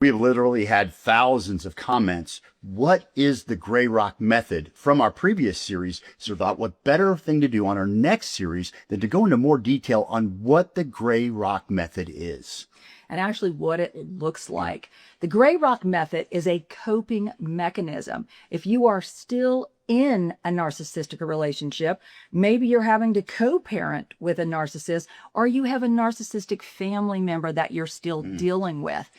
We have literally had thousands of comments. What is the gray rock method from our previous series? So I thought what better thing to do on our next series than to go into more detail on what the gray rock method is. And actually what it looks like. The gray rock method is a coping mechanism. If you are still in a narcissistic relationship, maybe you're having to co-parent with a narcissist, or you have a narcissistic family member that you're still dealing with.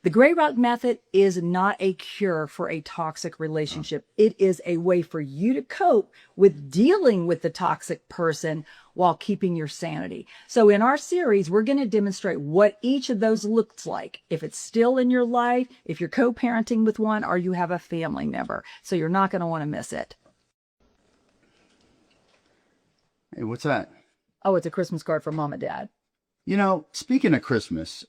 The gray rock method is not a cure for a toxic relationship. It is a way for you to cope with dealing with the toxic person while keeping your sanity. So in our series, we're going to demonstrate what each of those looks like. If it's still in your life, if you're co-parenting with one, or you have a family member. So you're not going to want to miss it. Hey, what's that? Oh, it's a Christmas card from Mom and Dad. You know, speaking of Christmas,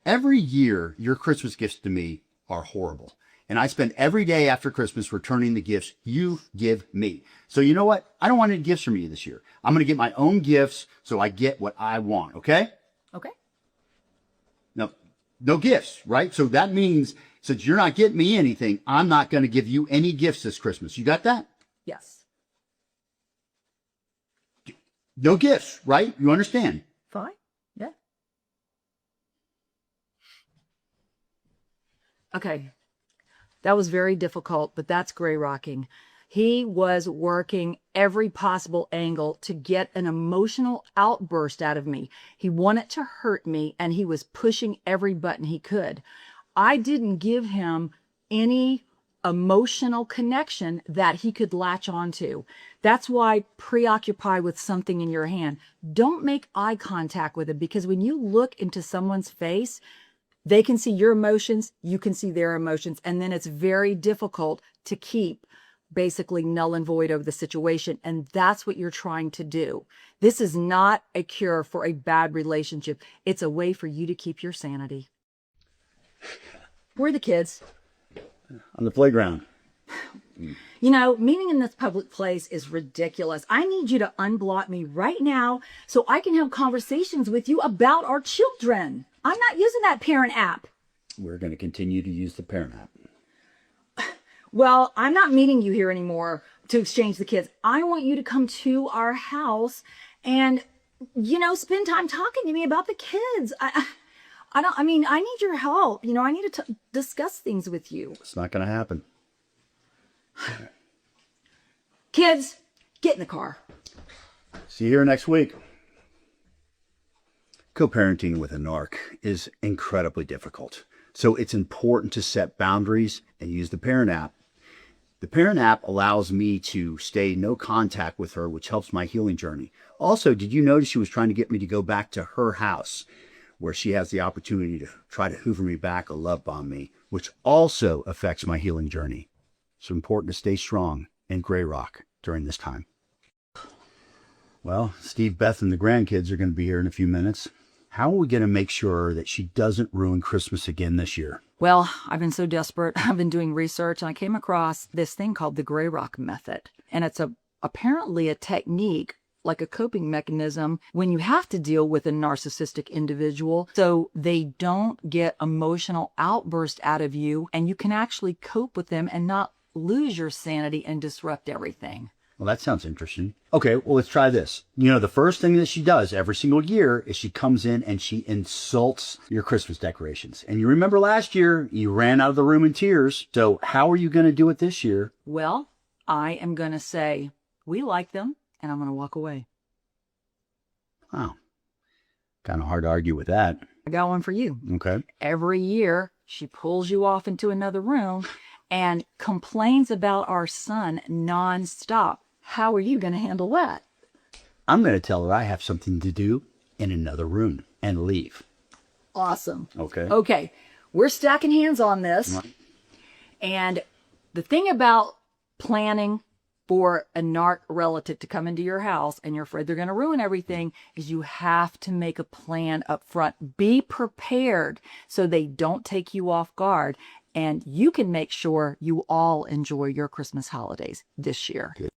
every year your Christmas gifts to me are horrible. And I spend every day after Christmas returning the gifts you give me. So you know what? I don't want any gifts from you this year. I'm going to get my own gifts so I get what I want, okay? Okay. No gifts, right? So that means since you're not getting me anything, I'm not going to give you any gifts this Christmas. You got that? Yes. No gifts, right? You understand? Fine. Yeah. Okay. That was very difficult, but that's gray rocking. He was working every possible angle to get an emotional outburst out of me. He wanted to hurt me, and he was pushing every button he could. I didn't give him any emotional connection that he could latch onto. That's why preoccupy with something in your hand. Don't make eye contact with him, because when you look into someone's face, they can see your emotions, you can see their emotions, and then it's very difficult to keep basically null and void over the situation, and that's what you're trying to do. This is not a cure for a bad relationship. It's a way for you to keep your sanity. Where are the kids? On the playground. You know, meeting in this public place is ridiculous. I need you to unblock me right now so I can have conversations with you about our children. I'm not using that parent app. We're going to continue to use the parent app. Well, I'm not meeting you here anymore to exchange the kids. I want you to come to our house and, you know, spend time talking to me about the kids. I need your help. You know, I need to discuss things with you. It's not going to happen. Kids, get in the car. See you here next week. Co-parenting with a narc is incredibly difficult. So it's important to set boundaries and use the parent app. The parent app allows me to stay no contact with her, which helps my healing journey. Also, did you notice she was trying to get me to go back to her house where she has the opportunity to try to hoover me back or love bomb me, which also affects my healing journey. So important to stay strong and gray rock during this time. Well, Steve, Beth, and the grandkids are going to be here in a few minutes. How are we going to make sure that she doesn't ruin Christmas again this year? Well, I've been so desperate. I've been doing research, and I came across this thing called the gray rock method. And it's apparently a technique, like a coping mechanism, when you have to deal with a narcissistic individual so they don't get emotional outburst out of you, and you can actually cope with them and not lose your sanity and disrupt everything. Well, that sounds interesting. Okay, well, let's try this. You know, the first thing that she does every single year is she comes in and she insults your Christmas decorations. And you remember last year, you ran out of the room in tears. So how are you going to do it this year? Well, I am going to say, we like them, and I'm going to walk away. Wow. Kind of hard to argue with that. I got one for you. Okay. Every year, she pulls you off into another room and complains about our son nonstop. How are you going to handle that? I'm going to tell her I have something to do in another room and leave. Awesome. Okay. Okay. We're stacking hands on this. Right. And the thing about planning for a narc relative to come into your house and you're afraid they're going to ruin everything is you have to make a plan up front. Be prepared so they don't take you off guard. And you can make sure you all enjoy your Christmas holidays this year. Good.